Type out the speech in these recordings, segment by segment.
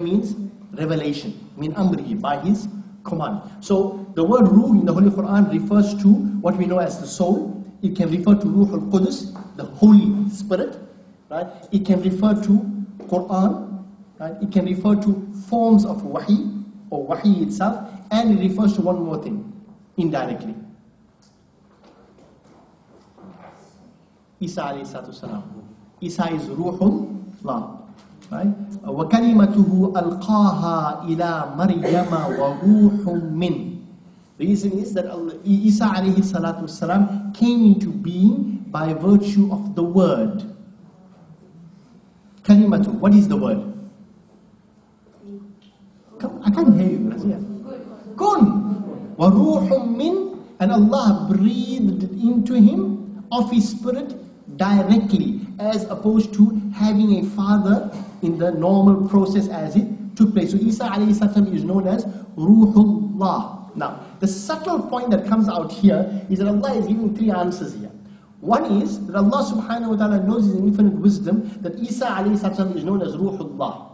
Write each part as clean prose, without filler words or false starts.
means revelation, min amrihi, by his command. So the word ruh in the Holy Quran refers to what we know as the soul. It can refer to Ruh al-Qudus, the Holy Spirit, right? It can refer to Quran, right? It can refer to forms of wahi, or wahi itself, and it refers to one more thing, indirectly. Isa alayhi salatu salam. Isa is Ruhullah, right? وَكَلِمَتُهُ أَلْقَاهَا إِلَى مَرْيَمَ وَرُوحٌ مِّنْ. The reason is that Isa alayhi salatu salam came into being by virtue of the word. Kalimatu, what is the word? I can't hear you, Razia. Kun. وَرُوحٌ مِّنْ. And Allah breathed into him of his spirit directly, as opposed to having a father in the normal process as it took place. So Isa alayhi salam is known as Ruhullah. Now, the subtle point that comes out here is that Allah is giving three answers here. One is that Allah subhanahu wa ta'ala knows His infinite wisdom that Isa alayhi salam is known as Ruhullah.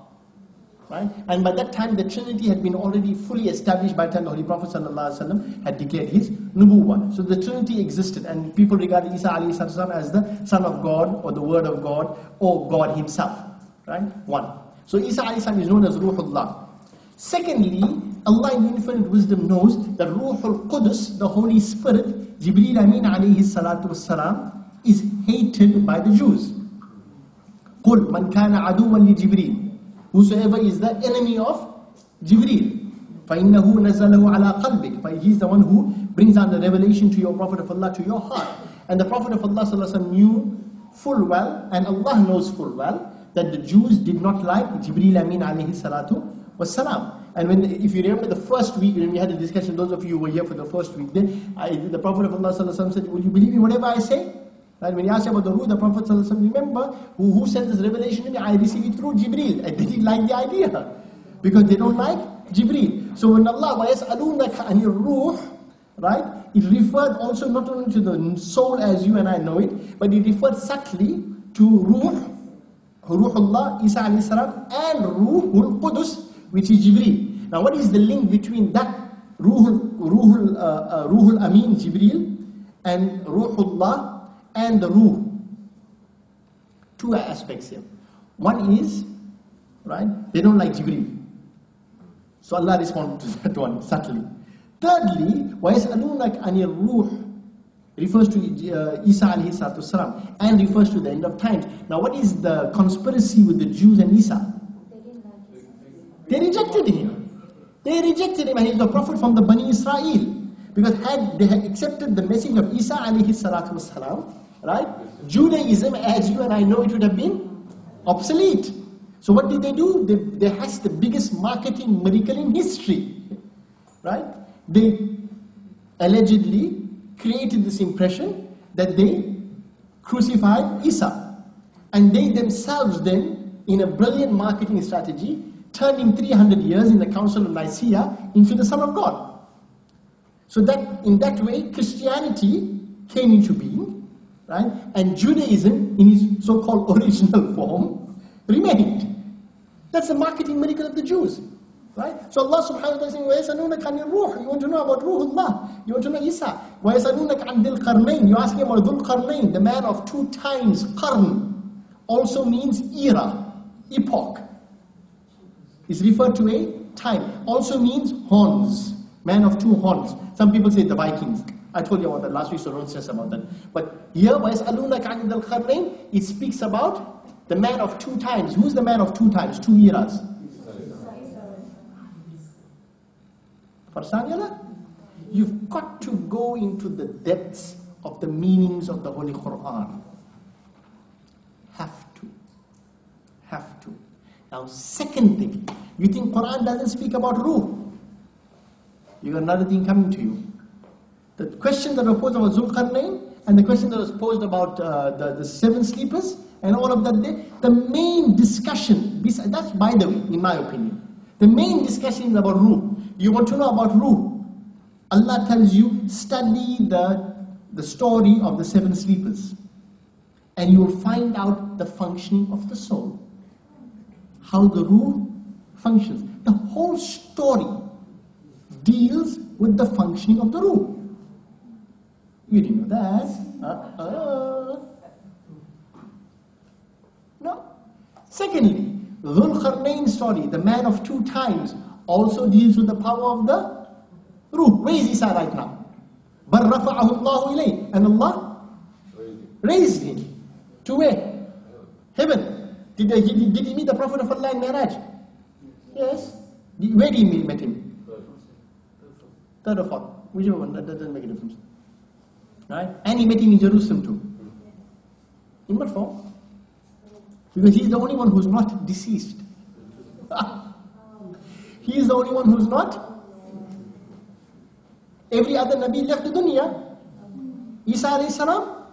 Right? And by that time the Trinity had been already fully established by the time the Holy Prophet ﷺ had declared his nubuwwah. So the Trinity existed, and people regarded Isa alayhi salam as the Son of God, or the Word of God, or God Himself. Right? One. So Isa alayhi salam is known as Ruhullah. Secondly, Allah in infinite wisdom knows that Ruhul Qudus, the Holy Spirit, Jibreel Amin alayhi salatu wassalam, is hated by the Jews. قُلْ مَنْ كَانَ عَدُوًا لِجِبْرِيلٍ. Whosoever is the enemy of Jibreel, فَإِنَّهُ نَزَلَهُ عَلَىٰ قَلْبِكَ. He is the one who brings down the revelation to your Prophet of Allah, to your heart. And the Prophet of Allah ﷺ knew full well, and Allah knows full well, that the Jews did not like Jibreel Amin alayhi salatu wassalam. And if you remember the first week, when we had a discussion, those of you who were here for the first week, then the Prophet of Allah ﷺ said, will you believe me whatever I say? Right? When he asked about the ruh, the Prophet ﷺ, remember, who sent this revelation to me? I received it through Jibreel. And they didn't like the idea, because they don't like Jibreel. So when Allah, وَيَسْأَلُونَكَ عَنِ الرُّوحِ, right? It referred also not only to the soul as you and I know it, but it referred subtly to Ruh, Ruhullah, Isa alayhi salam, and Ruhul Qudus, which is Jibreel. Now what is the link between that Ruhul Amin, Jibreel, and Ruhullah, and the Ruh? Two aspects here. One is, right, they don't like Jibreel. So Allah responded to that one subtly. Thirdly, وَيَسْأَلُونَكَ عَنِ الرُّوحِ refers to Isa alayhi salatu salam, and refers to the end of times. Now what is the conspiracy with the Jews and Isa? They rejected him. They rejected him, and he's the prophet from the Bani Israel. Because had they had accepted the message of Isa alayhi salatu wasalam, right, Judaism as you and I know it would have been obsolete. So what did they do? They hatched the biggest marketing miracle in history. Right? They allegedly created this impression that they crucified Isa. And they themselves then, in a brilliant marketing strategy, turned in 300 years in the Council of Nicaea into the Son of God. So that in that way, Christianity came into being, right? And Judaism, in its so-called original form, remained. That's the marketing miracle of the Jews, right? So Allah subhanahu wa ta'ala is saying, وَيَسَأَلُونَكَ عَنِ الرُّوحِ. You want to know about Ruhullah. You want to know Isa. وَيَسَأَلُونَكَ عَنِ ذِي الْقَرْنَيْنِ. You ask him about Dhul Qarnayn, the man of two times. Qarn also means era, epoch. It's referred to a time. Also means horns, man of two horns. Some people say the Vikings. I told you about that last week, so don't stress about that. But here, وَيَسْأَلُونَكَ عَنِ ذِي الْقَرْنَيْنِ, it speaks about the man of two times. Who's the man of two times, two eras? Farsaniyala? You've got to go into the depths of the meanings of the Holy Quran. Have to. Have to. Now, second thing, you think Quran doesn't speak about ruh. You got another thing coming to you. The question that was posed about Zulqarnain, and the question that was posed about the seven sleepers, and all of that there, the main discussion, that's by the way, in my opinion, the main discussion is about ruh. You want to know about ruh? Allah tells you, study the story of the seven sleepers, and you will find out the functioning of the soul. How the ruh functions. The whole story deals with the functioning of the ruh. You didn't know that? No. Secondly, Dhul Qarnayn's story, the man of 2 times, also deals with the power of the ruh. Where is Isa right now? بَلْ رَفَعَهُ اللَّهُ إِلَيْهِ. And Allah raised him. To where? Heaven. Did he meet the Prophet of Allah in Mi'raj? Yes. Where did he meet him? Third or fourth. Whichever one, that doesn't make a difference. Right? And he met him in Jerusalem too. In what form? Because he's the only one who's not deceased. He is the only one who's not. Every other Nabi left the dunya. Isa alayhi salam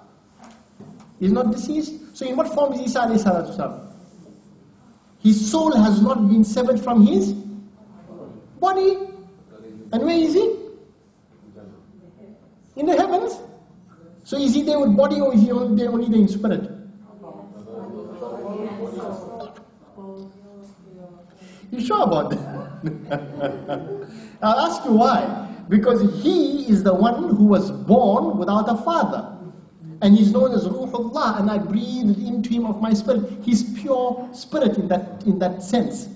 is not deceased. So in what form is Isa alayhi salam? His soul has not been severed from his body. And where is he? In the heavens. So is he there with body, or is he there only there in spirit? You sure about that? I'll ask you why. Because he is the one who was born without a father. And he's known as Ruhullah, and I breathed into him of my spirit. He's pure spirit in that sense.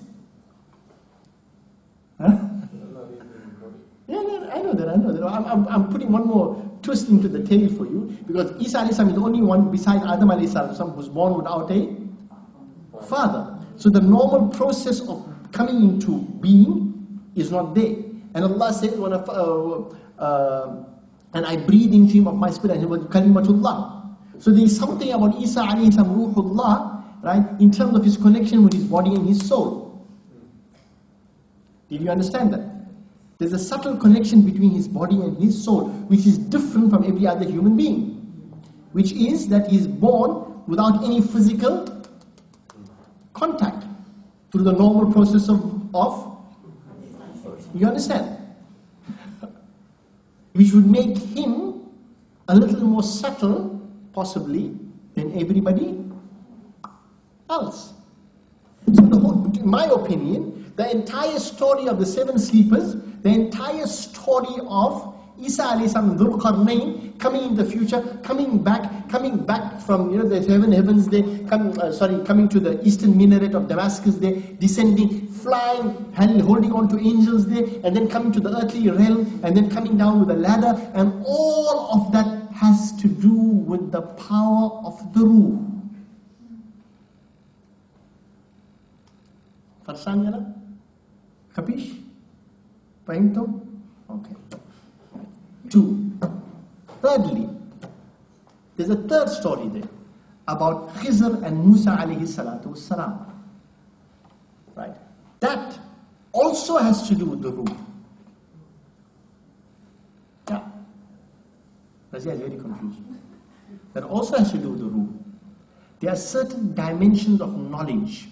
Huh? Yeah, I know that. I'm putting one more twist into the tale for you, because Isa alayhi salam is the only one beside Adam alayhi salam who's born without a father. So the normal process of coming into being is not there. And Allah says, and I breathe into him of my spirit, and he was kalimatullah. So there is something about Isa alayhi salam, Ruhullah, right, in terms of his connection with his body and his soul. Did you understand that? There's a subtle connection between his body and his soul, which is different from every other human being. Which is that he is born without any physical contact through the normal process of you understand? Which would make him a little more subtle, possibly, than everybody else. So in my opinion, the entire story of the 7 sleepers, the entire story of Isa alayhi salam, Dhul Qarnayn, coming in the future, coming back from the heavens there, coming to the eastern minaret of Damascus there, descending, flying, holding on to angels there, and then coming to the earthly realm, and then coming down with a ladder, and all of that has to do with the power of the ruh. Farsan Capish? Painto? Okay. 2. Thirdly, there's a third story there about Khizr and Musa alayhi salatu wassalam. Right? That also has to do with the ruh. Yeah. Razia is very confused. That also has to do with the ruh. There are certain dimensions of knowledge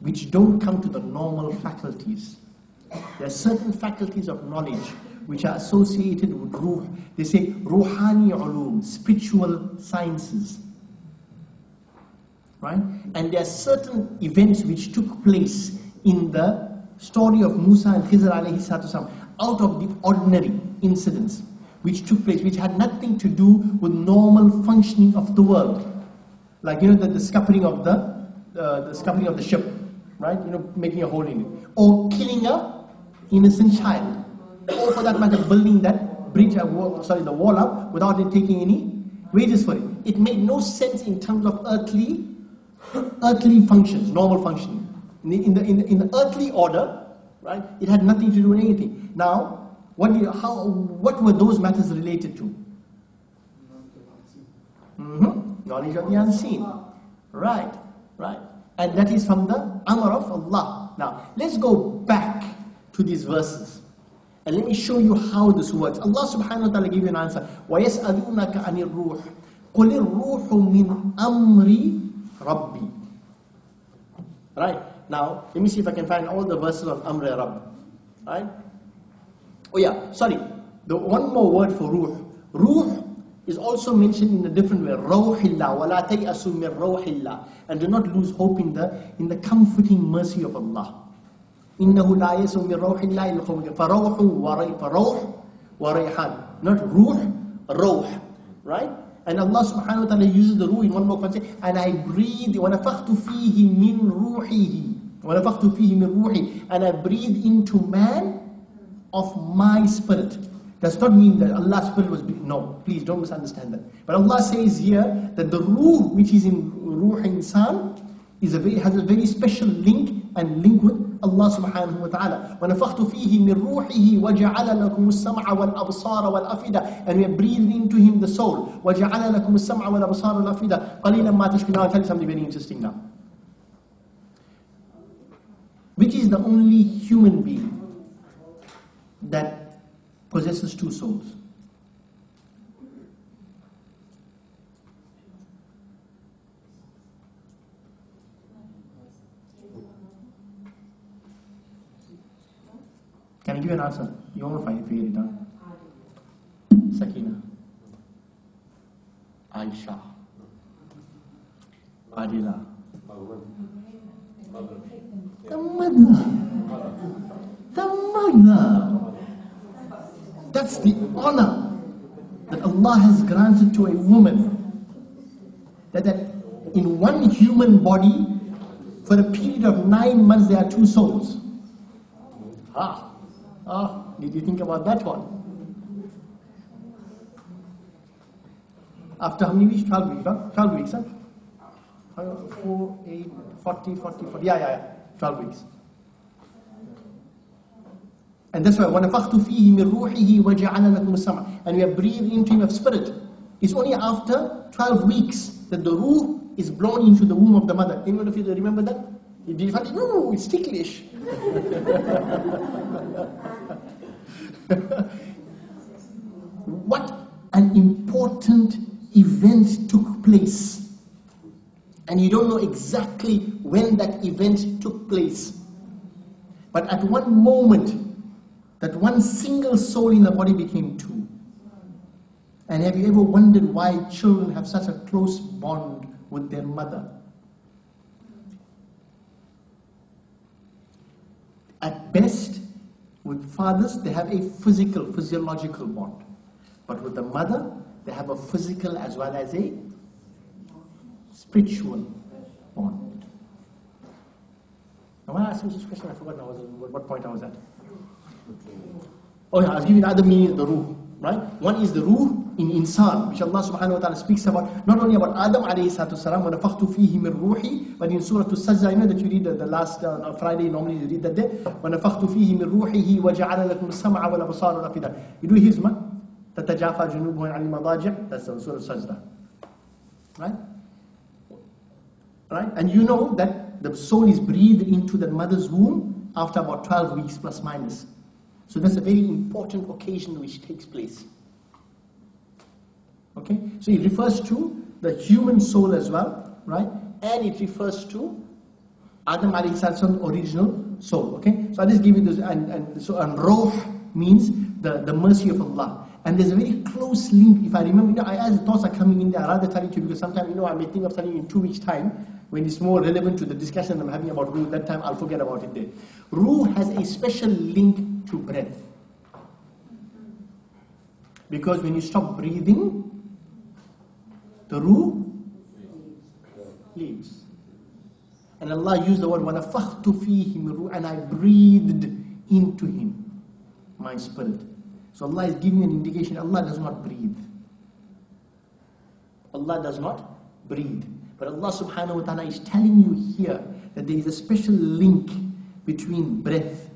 which don't come to the normal faculties. There are certain faculties of knowledge which are associated with ruh. They say ruhani ulum, spiritual sciences. Right? And there are certain events which took place in the story of Musa and Khizr alayhi salam, out of the ordinary incidents which took place, which had nothing to do with normal functioning of the world. Like the scuppering of the ship, right? Making a hole in it, or killing a innocent child, or for that matter, building that bridge, the wall up without it taking any wages for it. It made no sense in terms of earthly functions, normal functioning. In the earthly order, right? It had nothing to do with anything. Now, what were those matters related to? Knowledge of the unseen. Right. And that is from the Amr of Allah. Now, let's go back to these verses. And let me show you how this works. Allah subhanahu wa ta'ala gave you an answer. وَيَسْأَلُونَكَ عَنِ الرُّوحِ قُلِ الرُّوحُ مِنْ أَمْرِ رَبِّي. Right? Now, let me see if I can find all the verses of Amr Rabb. Right? Oh yeah, sorry. The one more word for ruh. Ruh is also mentioned in a different way. Rawhillah, وَلَا تَيْأَسُوا مِنْ رَوْحِ اللَّهِ. And do not lose hope in the comforting mercy of Allah. إِنَّهُ لَا يَسْمُ مِنْ رَوْحِ اللَّهِ الْقَوْمِ فَرَوْحٌ وَرَيْحَانٌ. Not ruh, rawh. Right? And Allah subhanahu wa ta'ala uses the ruh in one more context. And I breathe, وَنَفَخْتُ فِيهِ مِنْ رُوحِهِ وَنَفَخْتُ فِيهِ مِنْ رُوحِهِ. And I breathe into man of my spirit. Does not mean that Allah's spirit was breathed. No, please don't misunderstand that. But Allah says here that the ruh which is in ruh insan has a very special link with Allah subhanahu wa ta'ala. وَنَفَخْتُ فِيهِ مِنْ رُوحِهِ وَجَعَلَ لَكُمُ السَّمْعَ وَالْأَبْصَارَ وَالْأَفْئِدَةَ. And we have breathed into him the soul. وَجَعَلَ لَكُمُ السَّمْعَ وَالْأَبْصَارَ وَالْأَفْئِدَةَ قَلِيلًا مَا تَشْكُرُونَ. I'll tell you something very interesting now. Which is the only human being that possesses two souls? Can I give you an answer? You won't figure it out. Sakina, Aisha, Adila, the mother. That's the honor that Allah has granted to a woman. That in one human body, for a period of 9 months, there are two souls. Did you think about that one? After how many weeks? 12 weeks, huh? 12 weeks, huh? 4, 8, 40, 40. Yeah. 12 weeks. And that's why وَنَفَخْتُ فِيهِ مِنْ رُوحِهِ وَجَعَلَ لَكُمُ السَّمْعَ. And we have breathed into him of spirit. It's only after 12 weeks that the ruh is blown into the womb of the mother. Anyone of you remember that? Did you find it? No, it's ticklish. What an important event took place. And you don't know exactly when that event took place. But at one moment, that one single soul in the body became two. And have you ever wondered why children have such a close bond with their mother? At best, with fathers, they have a physiological bond. But with the mother, they have a physical as well as a spiritual bond. Now, when I asked you this question, I forgot now what point I was at. Oh yeah, I was giving the other meaning of the ruh, right? One is the ruh in insan, which Allah subhanahu wa ta'ala speaks about, not only about Adam alayhi salatu salam, وَنَفَخْتُ فِيهِ مِنْ رُوحِي, but in Surah Al-Sajda, you know that you read the last Friday, normally you read that day, وَنَفَخْتُ فِيهِ مِنْ رُوحِهِ وَجَعَلَ لَكُمُ السَّمْعَ وَالْأَبْصَارَ وَالْأَفْئِدَةَ. You do his man? تَتَجَافَى جُنُوبُهُمْ عَنِ الْمَضَاجِعِ. That's Surah Al-Sajda. Right? Right? And you know that the soul is breathed into the mother's womb after about 12 weeks plus minus. So that's a very important occasion which takes place. Okay? So it refers to the human soul as well, right? And it refers to Adam alayhi salam's original soul. Okay? So I'll just give you this, and Ruh means the mercy of Allah. And there's a very close link, if I remember, as the thoughts are coming in there, I'd rather tell you because sometimes, I may think of telling you in 2 weeks' time, when it's more relevant to the discussion I'm having about ruh, that time I'll forget about it there. Ruh has a special link to breath. Because when you stop breathing, the ruh leaves. And Allah used the word, وَنَفَخْتُ فِيهِ مِنْ رُوحٍ, and I breathed into him my spirit. So Allah is giving an indication, Allah does not breathe. Allah does not breathe. But Allah subhanahu wa ta'ala is telling you here that there is a special link between breath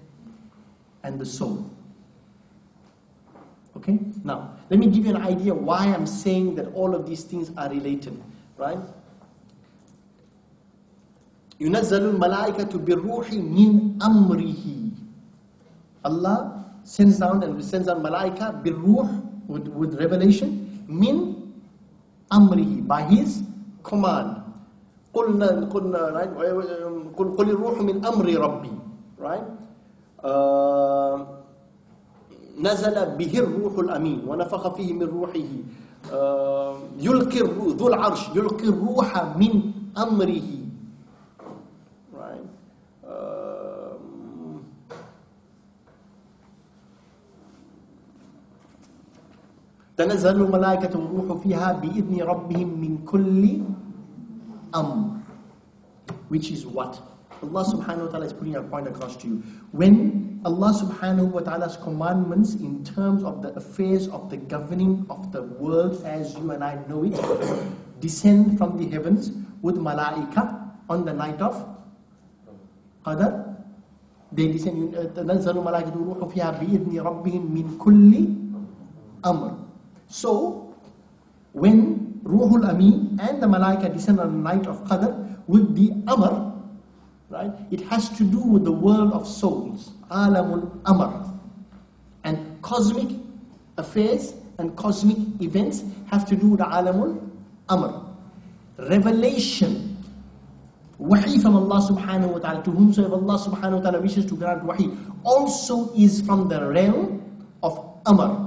and the soul. Okay? Now, let me give you an idea why I'm saying that all of these things are related. Right? يُنَزَّلُ الْمَلَائِكَةُ بِالرُّوحِ مِنْ أَمْرِهِ. Allah sends down malaika bil-ruh with revelation min amrihi, by his command. قُلْنَا right? قُلْ الرُّوحُ مِنْ أَمْرِ رَبِّي, right? نَزَلَ بِهِ الرُّوحُ الْأَمِينُ وَنَفَخَ فِيهِ مِنْ رُوحِهِ يُلْقِي ذُو الْعَرْشِ يُلْقِي الرُّوحَ مِنْ أَمْرِهِ, right? تنزل الملائكة والروح فيها بإذن ربهم من كل أمر. Which is what? Allah subhanahu wa ta'ala is putting a point across to you. When Allah subhanahu wa ta'ala's commandments in terms of the affairs of the governing of the world as you and I know it descend from the heavens with malaika on the night of Qadr, they descend, تنزل الملائكة والروح فيها بإذن ربهم من كل أمر. So, when Ruhul Amin and the malaika descend on the night of Qadr with the Amr, right? It has to do with the world of souls, Alamul Amr. And cosmic affairs and cosmic events have to do with Alamul Amr. Revelation, wahi from Allah subhanahu wa ta'ala, to whomsoever Allah subhanahu wa ta'ala wishes to grant wahi, also is from the realm of Amr.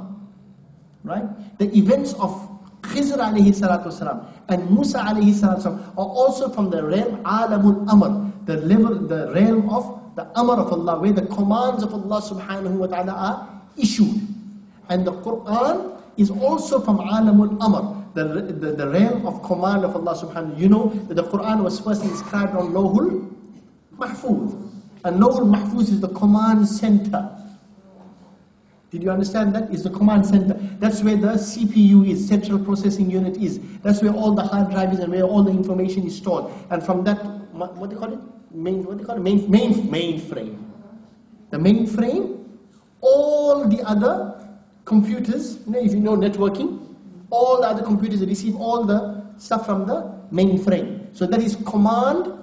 Right? The events of Khizr alayhi salatu wasalam and Musa alayhi salatu wasalam are also from the realm Alamul Amr, the realm of the Amr of Allah, where the commands of Allah subhanahu wa ta'ala are issued. And the Quran is also from Alamul Amr, the realm of command of Allah subhanahu wa ta'ala. You know that the Quran was first inscribed on Lawhul Mahfuz. And Lawhul Mahfuz is the command center. Did you understand that? Is the command center. That's where the CPU is, central processing unit is. That's where all the hard drive is and where all the information is stored. And from that, what do you call it? Mainframe. The mainframe, all the other computers, if you know networking, all the other computers receive all the stuff from the mainframe. So that is command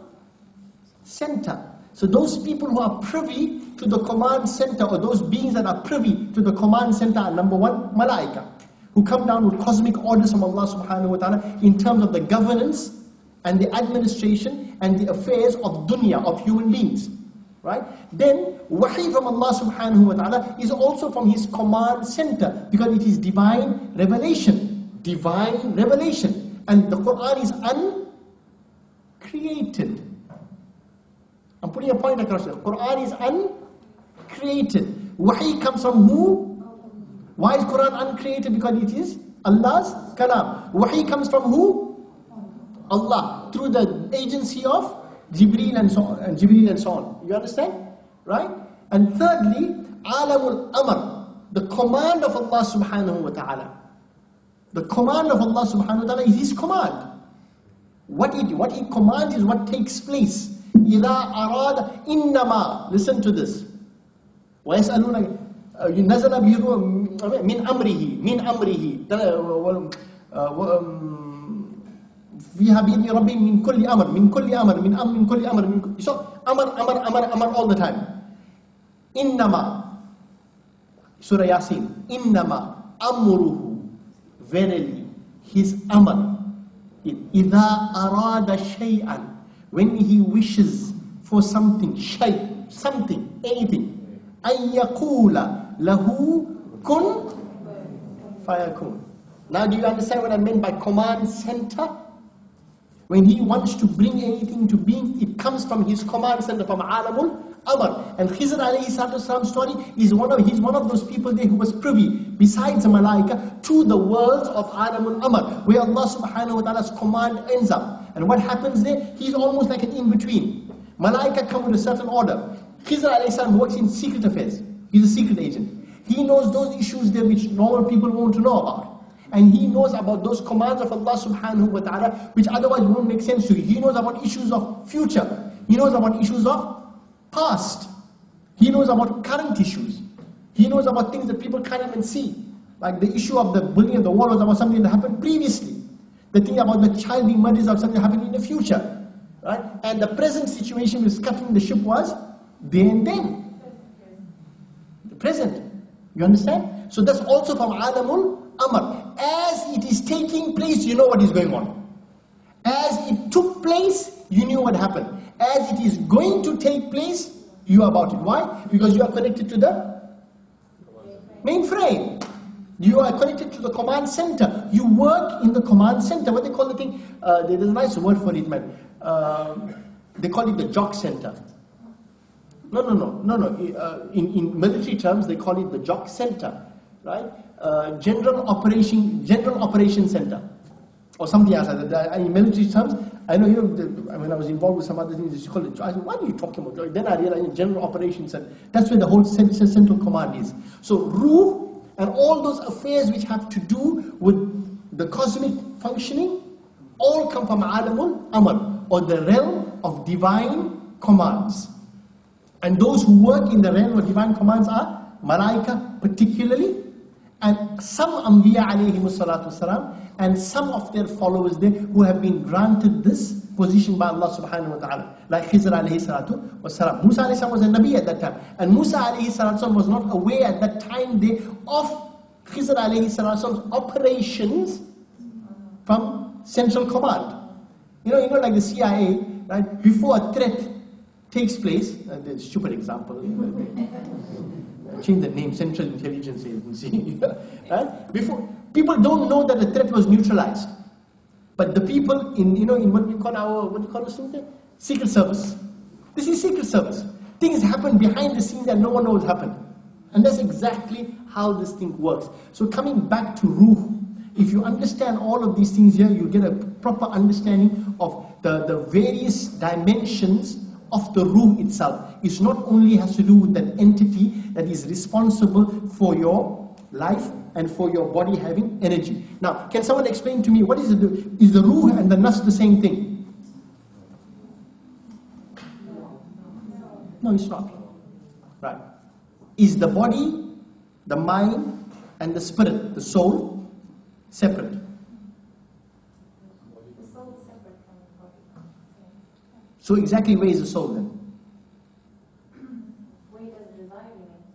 center. So those people who are privy to the command center, or those beings that are privy to the command center, are number one, malaika, who come down with cosmic orders from Allah subhanahu wa ta'ala in terms of the governance and the administration and the affairs of dunya, of human beings. Right? Then, wahi from Allah subhanahu wa ta'ala is also from His command center, because it is divine revelation. Divine revelation. And the Quran is uncreated. I'm putting a point across here. Quran is uncreated. Wahi comes from who? Why is Quran uncreated? Because it is Allah's kalam. Wahi comes from who? Allah. Through the agency of Jibreel and so on. You understand? Right? And thirdly, Alamul Amr. The command of Allah subhanahu wa ta'ala. The command of Allah subhanahu wa ta'ala is His command. What He commands is what takes place. إِذَا أَرَادَ إِنَّمَا. Listen to this. وَيَسْأَلُونَ نَزَلَ بِهِ مِنْ أَمْرِهِ فِيهَا بِإِذْنِ رَبِّهِمْ مِنْ كُلِّ أَمْرٍ. So, Amr all the time. إِنَّمَا. Surah Yasin. إِنَّمَا أَمْرُهُ. Verily, His Amr. إِذَا أَرَادَ شَيْئًا. When He wishes for something, something, anything, أَن يَقُولَ لَهُ كُن فَيَكُونَ. Now do you understand what I meant by command center? When He wants to bring anything to being, it comes from His command center, from Alamul Amr. And Khizr alayhi salatu story is he's one of those people there who was privy, besides the malaika, to the worlds of Alamul Amr, where Allah subhanahu wa ta'ala's command ends up. And what happens there? He's almost like an in-between. Malaika come with a certain order. Khizr alayhi salam works in secret affairs. He's a secret agent. He knows those issues there which normal people won't know about. And he knows about those commands of Allah subhanahu wa ta'ala which otherwise won't make sense to you. He knows about issues of future. He knows about issues of past. He knows about current issues. He knows about things that people can't even see. Like the issue of the building of the wall was about something that happened previously. The thing about the child being murdered is about something happening in the future. Right? And the present situation with scuttling the ship was there and then. The present. You understand? So that's also from Alamul Amr. As it is taking place, you know what is going on. As it took place, you knew what happened. As it is going to take place, you are about it. Why? Because you are connected to the mainframe. You are connected to the command center. You work in the command center. What they call the thing? There's a nice word for it, man. They call it the jock center. No. In military terms, they call it the jock center, right? general operation center, or something else like that. In military terms, I know, when I was involved with some other things, you call it, I said, what are you talking about? Then I realized general operations center. That's where the whole central command is. So Ruh and all those affairs which have to do with the cosmic functioning, all come from Alamul Amr, or the realm of divine commands. And those who work in the realm of divine commands are Malaika particularly, and some Anbiya alayhimus salatu wasalam, and some of their followers there who have been granted this position by Allah subhanahu wa ta'ala, like Khizr alayhi salatu wasalam. Musa alayhi salam was a Nabi at that time, and Musa alayhi salatu wasalam was not aware at that time there of Khizr alayhi salatu wasalam's operations from central command. You know, like the CIA, right? Before a threat takes place, the stupid example, change the name, Central Intelligence Agency, right? Before, people don't know that the threat was neutralized, but the people in what we call this thing there? Secret Service. This is Secret Service. Things happen behind the scenes that no one knows happen, and that's exactly how this thing works. So coming back to Ruh, if you understand all of these things here, you get a proper understanding of the various dimensions of the Ruh itself. It not only has to do with that entity that is responsible for your life and for your body having energy. Now, can someone explain to me, what is the Ruh and the Nafs the same thing? No, it's not. Right. Is the body, the mind, and the spirit, the soul, separate? The soul is separate from the body. So exactly where is the soul then? Where does it reside